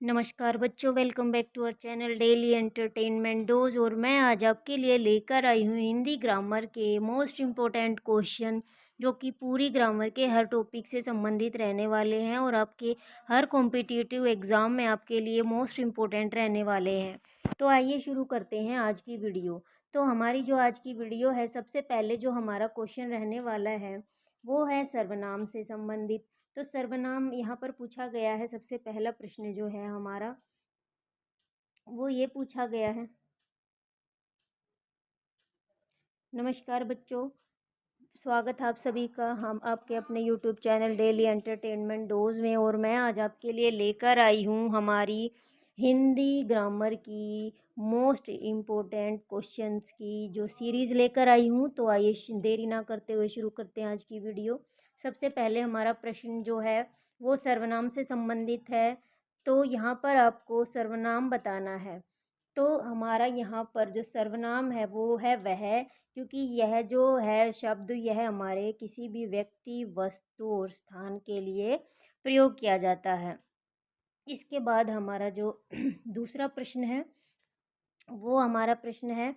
नमस्कार बच्चों, welcome back to our channel daily entertainment dose. और मैं आज आपके लिए लेकर आई हूँ हिंदी ग्रामर के मोस्ट इम्पोर्टेंट क्वेश्चन, जो कि पूरी ग्रामर के हर टॉपिक से संबंधित रहने वाले हैं और आपके हर कॉम्पिटिटिव एग्ज़ाम में आपके लिए मोस्ट इम्पोर्टेंट रहने वाले हैं। तो आइए शुरू करते हैं आज की वीडियो। तो हमारी जो आज की वीडियो है, सबसे पहले जो हमारा क्वेश्चन रहने वाला है वो है सर्वनाम से संबंधित। तो सर्वनाम यहाँ पर पूछा गया है। सबसे पहला प्रश्न जो है हमारा वो ये पूछा गया है। नमस्कार बच्चों, स्वागत है आप सभी का हम आपके अपने YouTube channel daily entertainment dose में। और मैं आज आपके लिए लेकर आई हूँ हमारी हिंदी ग्रामर की मोस्ट इम्पोर्टेंट क्वेश्चंस की जो सीरीज़ लेकर आई हूँ। तो आइए देरी ना करते हुए शुरू करते हैं आज की वीडियो। सबसे पहले हमारा प्रश्न जो है वो सर्वनाम से संबंधित है। तो यहाँ पर आपको सर्वनाम बताना है। तो हमारा यहाँ पर जो सर्वनाम है वो है वह, क्योंकि यह जो है शब्द यह हमारे किसी भी व्यक्ति, वस्तु और स्थान के लिए प्रयोग किया जाता है। इसके बाद हमारा जो दूसरा प्रश्न है वो हमारा प्रश्न है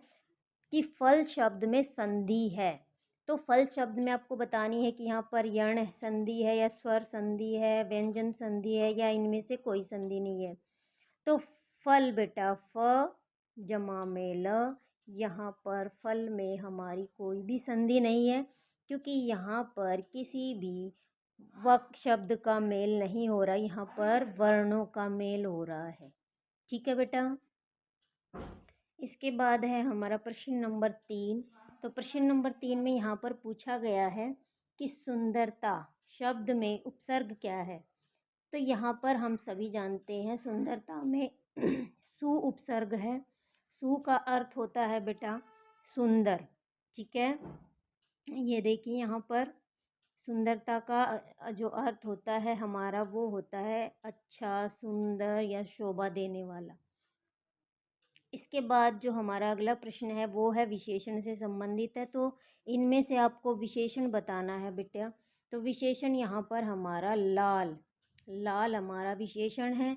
कि फल शब्द में संधि है। तो फल शब्द में आपको बतानी है कि यहाँ पर यण संधि है या स्वर संधि है, व्यंजन संधि है, या इनमें से कोई संधि नहीं है। तो फल बेटा फ जमा में ल, यहाँ पर फल में हमारी कोई भी संधि नहीं है, क्योंकि यहाँ पर किसी भी वक शब्द का मेल नहीं हो रहा, यहाँ पर वर्णों का मेल हो रहा है। ठीक है बेटा। इसके बाद है हमारा प्रश्न नंबर 3। तो प्रश्न नंबर 3 में यहाँ पर पूछा गया है कि सुंदरता शब्द में उपसर्ग क्या है। तो यहाँ पर हम सभी जानते हैं सुंदरता में सु उपसर्ग है। सु का अर्थ होता है बेटा सुंदर। ठीक है, ये देखिए यहाँ पर सुंदरता का जो अर्थ होता है हमारा वो होता है अच्छा, सुंदर या शोभा देने वाला। इसके बाद जो हमारा अगला प्रश्न है वो है विशेषण से संबंधित है। तो इनमें से आपको विशेषण बताना है बेटा। तो विशेषण यहाँ पर हमारा लाल, लाल हमारा विशेषण है,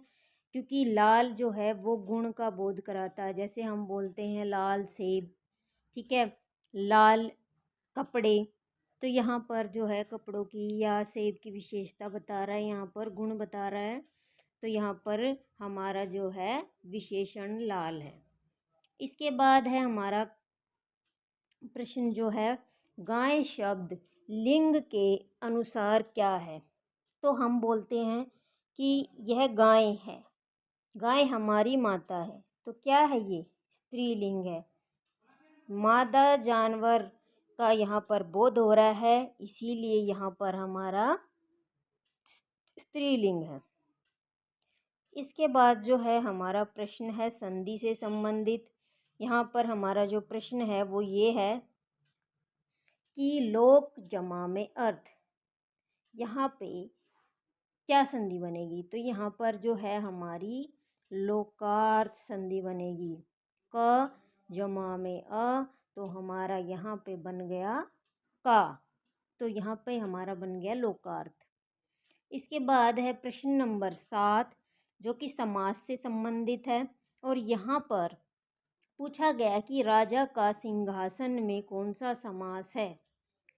क्योंकि लाल जो है वो गुण का बोध कराता है। जैसे हम बोलते हैं लाल सेब, ठीक है, लाल कपड़े। तो यहाँ पर जो है कपड़ों की या सेब की विशेषता बता रहा है, यहाँ पर गुण बता रहा है। तो यहाँ पर हमारा जो है विशेषण लाल है। इसके बाद है हमारा प्रश्न जो है गाय शब्द लिंग के अनुसार क्या है। तो हम बोलते हैं कि यह गाय है, गाय हमारी माता है। तो क्या है ये? स्त्रीलिंग है। मादा जानवर का यहाँ पर बोध हो रहा है, इसीलिए यहाँ पर हमारा स्त्रीलिंग है। इसके बाद जो है हमारा प्रश्न है संधि से संबंधित। यहाँ पर हमारा जो प्रश्न है वो ये है कि लोक जमा में अर्थ, यहाँ पे क्या संधि बनेगी। तो यहाँ पर जो है हमारी लोकार्थ संधि बनेगी। क जमा में अ, तो हमारा यहाँ पे बन गया का। तो यहाँ पे हमारा बन गया लोकार्थ। इसके बाद है प्रश्न नंबर 7, जो कि समास से संबंधित है। और यहाँ पर पूछा गया कि राजा का सिंहासन में कौन सा समास है।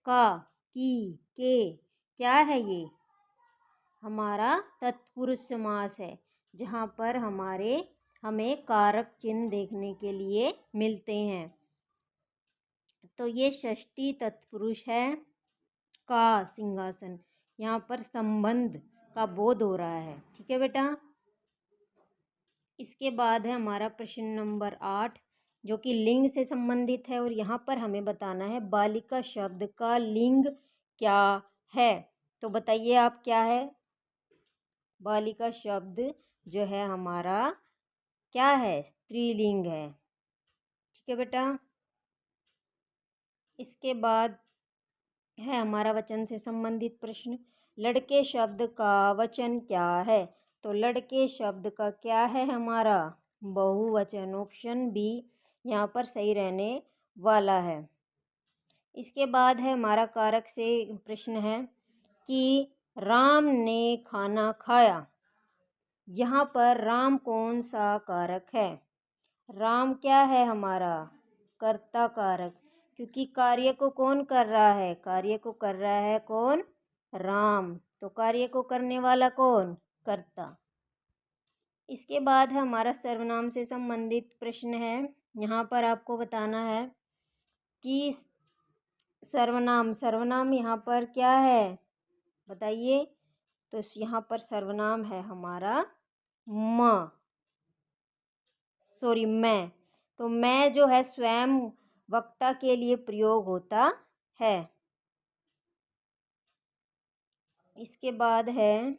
का, की, के, क्या है ये? हमारा तत्पुरुष समास है, जहाँ पर हमें कारक चिन्ह देखने के लिए मिलते हैं। तो ये षष्ठी तत्पुरुष है का सिंहासन, यहाँ पर संबंध का बोध हो रहा है। ठीक है बेटा। इसके बाद है हमारा प्रश्न नंबर 8, जो कि लिंग से संबंधित है। और यहाँ पर हमें बताना है बालिका शब्द का लिंग क्या है। तो बताइए आप क्या है? बालिका शब्द जो है हमारा क्या है? स्त्रीलिंग है। ठीक है बेटा। इसके बाद है हमारा वचन से संबंधित प्रश्न। लड़के शब्द का वचन क्या है। तो लड़के शब्द का क्या है हमारा? बहुवचन। ऑप्शन बी यहाँ पर सही रहने वाला है। इसके बाद है हमारा कारक से प्रश्न है कि राम ने खाना खाया। यहाँ पर राम कौन सा कारक है? राम क्या है हमारा? कर्ता कारक, क्योंकि कार्य को कौन कर रहा है? कार्य को कर रहा है कौन? राम। तो कार्य को करने वाला कौन? कर्ता। इसके बाद है हमारा सर्वनाम से संबंधित प्रश्न है। यहाँ पर आपको बताना है कि सर्वनाम यहाँ पर क्या है, बताइए। तो यहाँ पर सर्वनाम है हमारा मैं। तो मैं जो है स्वयं वक्ता के लिए प्रयोग होता है। इसके बाद है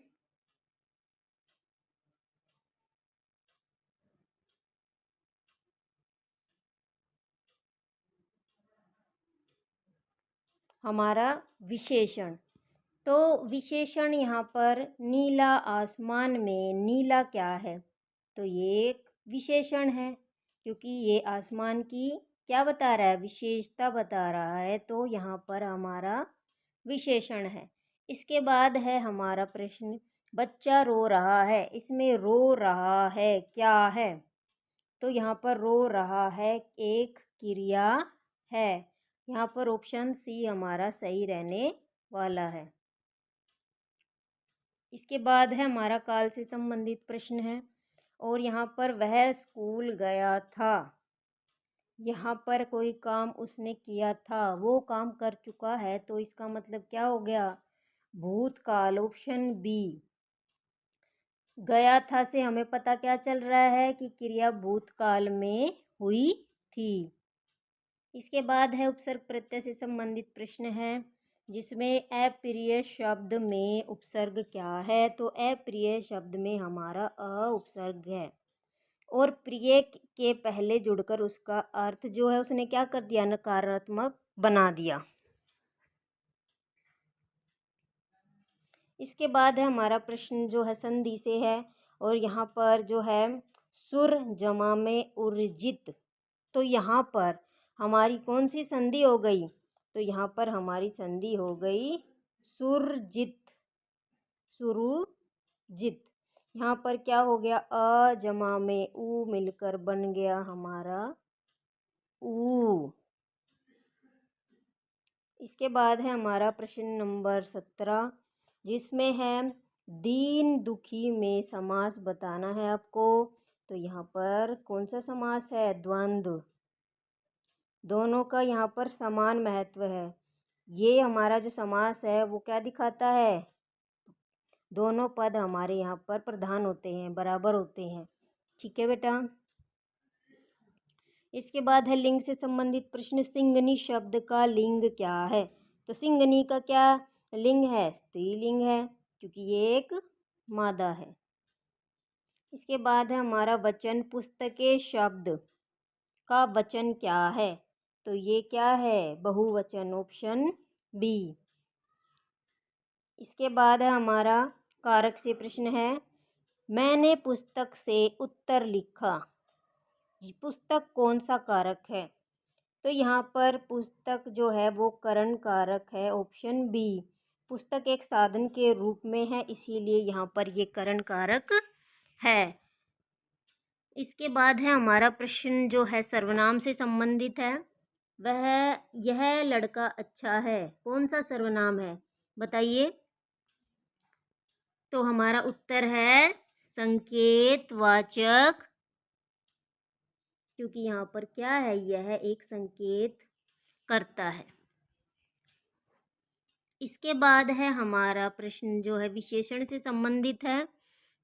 हमारा विशेषण। तो विशेषण यहाँ पर नीला आसमान में, नीला क्या है? तो ये एक विशेषण है, क्योंकि ये आसमान की क्या बता रहा है? विशेषता बता रहा है। तो यहाँ पर हमारा विशेषण है। इसके बाद है हमारा प्रश्न, बच्चा रो रहा है। इसमें रो रहा है क्या है? तो यहाँ पर रो रहा है एक क्रिया है। यहाँ पर ऑप्शन सी हमारा सही रहने वाला है। इसके बाद है हमारा काल से संबंधित प्रश्न है, और यहाँ पर वह स्कूल गया था। यहाँ पर कोई काम उसने किया था, वो काम कर चुका है, तो इसका मतलब क्या हो गया? भूतकाल, ऑप्शन बी। गया था से हमें पता क्या चल रहा है कि क्रिया भूतकाल में हुई थी। इसके बाद है उपसर्ग प्रत्यय से संबंधित प्रश्न है, जिसमें अप्रिय शब्द में उपसर्ग क्या है? तो अप्रिय शब्द में हमारा अ उपसर्ग है, और प्रिय के पहले जुड़कर उसका अर्थ जो है उसने क्या कर दिया? नकारात्मक बना दिया। इसके बाद है हमारा प्रश्न जो है संधि से है, और यहाँ पर जो है सुर जमा में उर्जित। तो यहाँ पर हमारी कौन सी संधि हो गई? तो यहाँ पर हमारी संधि हो गई सुरजित, सुरुजित। यहाँ पर क्या हो गया? अ जमा में ऊ मिलकर बन गया हमारा ऊ। इसके बाद है हमारा प्रश्न नंबर 17, जिसमें है दीन दुखी में समास बताना है आपको। तो यहाँ पर कौन सा समास है? द्वंद्व। दोनों का यहाँ पर समान महत्व है। ये हमारा जो समास है वो क्या दिखाता है? दोनों पद हमारे यहाँ पर प्रधान होते हैं, बराबर होते हैं। ठीक है बेटा। इसके बाद है लिंग से संबंधित प्रश्न, सिंगनी शब्द का लिंग क्या है? तो सिंगनी का क्या लिंग है? स्त्रीलिंग है, क्योंकि ये एक मादा है। इसके बाद है हमारा वचन, पुस्तकें शब्द का वचन क्या है? तो ये क्या है? बहुवचन, ऑप्शन बी। इसके बाद है हमारा कारक से प्रश्न है, मैंने पुस्तक से उत्तर लिखा। पुस्तक कौन सा कारक है? तो यहाँ पर पुस्तक जो है वो करण कारक है, ऑप्शन बी। पुस्तक एक साधन के रूप में है, इसीलिए यहाँ पर ये करण कारक है। इसके बाद है हमारा प्रश्न जो है सर्वनाम से संबंधित है, वह यह लड़का अच्छा है। कौन सा सर्वनाम है, बताइए। तो हमारा उत्तर है संकेतवाचक, क्योंकि यहाँ पर क्या है? यह एक संकेत करता है। इसके बाद है हमारा प्रश्न जो है विशेषण से संबंधित है।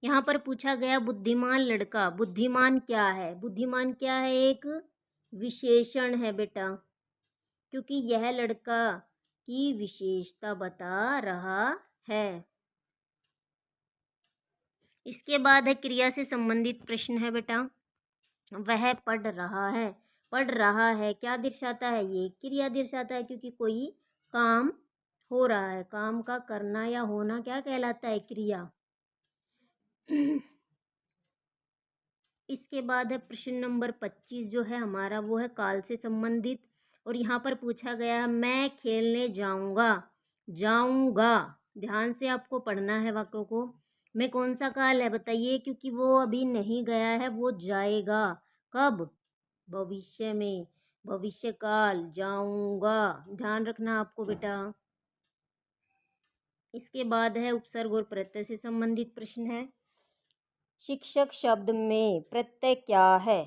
यहाँ पर पूछा गया बुद्धिमान लड़का। बुद्धिमान क्या है? बुद्धिमान क्या है? एक विशेषण है बेटा, क्योंकि यह लड़का की विशेषता बता रहा है। इसके बाद है क्रिया से संबंधित प्रश्न है बेटा, वह पढ़ रहा है। पढ़ रहा है क्या दर्शाता है? ये क्रिया दर्शाता है, क्योंकि कोई काम हो रहा है। काम का करना या होना क्या कहलाता है? क्रिया। इसके बाद है प्रश्न नंबर 25 जो है हमारा, वो है काल से संबंधित, और यहाँ पर पूछा गया है मैं खेलने जाऊँगा। जाऊँगा, ध्यान से आपको पढ़ना है वाक्यों को। में कौन सा काल है बताइए, क्योंकि वो अभी नहीं गया है, वो जाएगा। कब? भविष्य में। भविष्य काल, जाऊंगा, ध्यान रखना आपको बेटा। इसके बाद है उपसर्ग और प्रत्यय से संबंधित प्रश्न है। शिक्षक शब्द में प्रत्यय क्या है?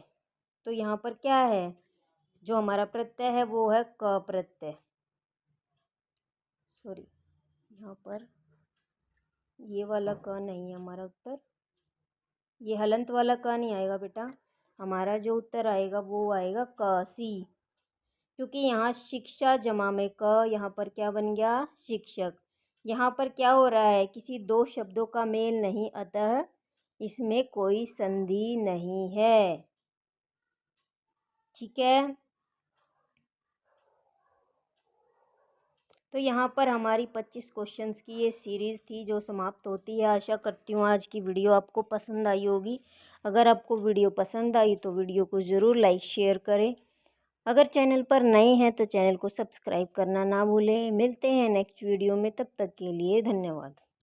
तो यहाँ पर क्या है? जो हमारा प्रत्यय है वो है क प्रत्यय। सॉरी, यहाँ पर ये वाला क नहीं है हमारा उत्तर, ये हलंत वाला क नहीं आएगा बेटा। हमारा जो उत्तर आएगा वो आएगा क सी, क्योंकि यहाँ शिक्षा जमा में क, यहाँ पर क्या बन गया? शिक्षक। यहाँ पर क्या हो रहा है? किसी दो शब्दों का मेल नहीं, अतः इसमें कोई संधि नहीं है। ठीक है, तो यहाँ पर हमारी 25 क्वेश्चंस की ये सीरीज़ थी जो समाप्त होती है। आशा करती हूँ आज की वीडियो आपको पसंद आई होगी। अगर आपको वीडियो पसंद आई तो वीडियो को ज़रूर लाइक शेयर करें। अगर चैनल पर नए हैं तो चैनल को सब्सक्राइब करना ना भूलें। मिलते हैं नेक्स्ट वीडियो में, तब तक के लिए धन्यवाद।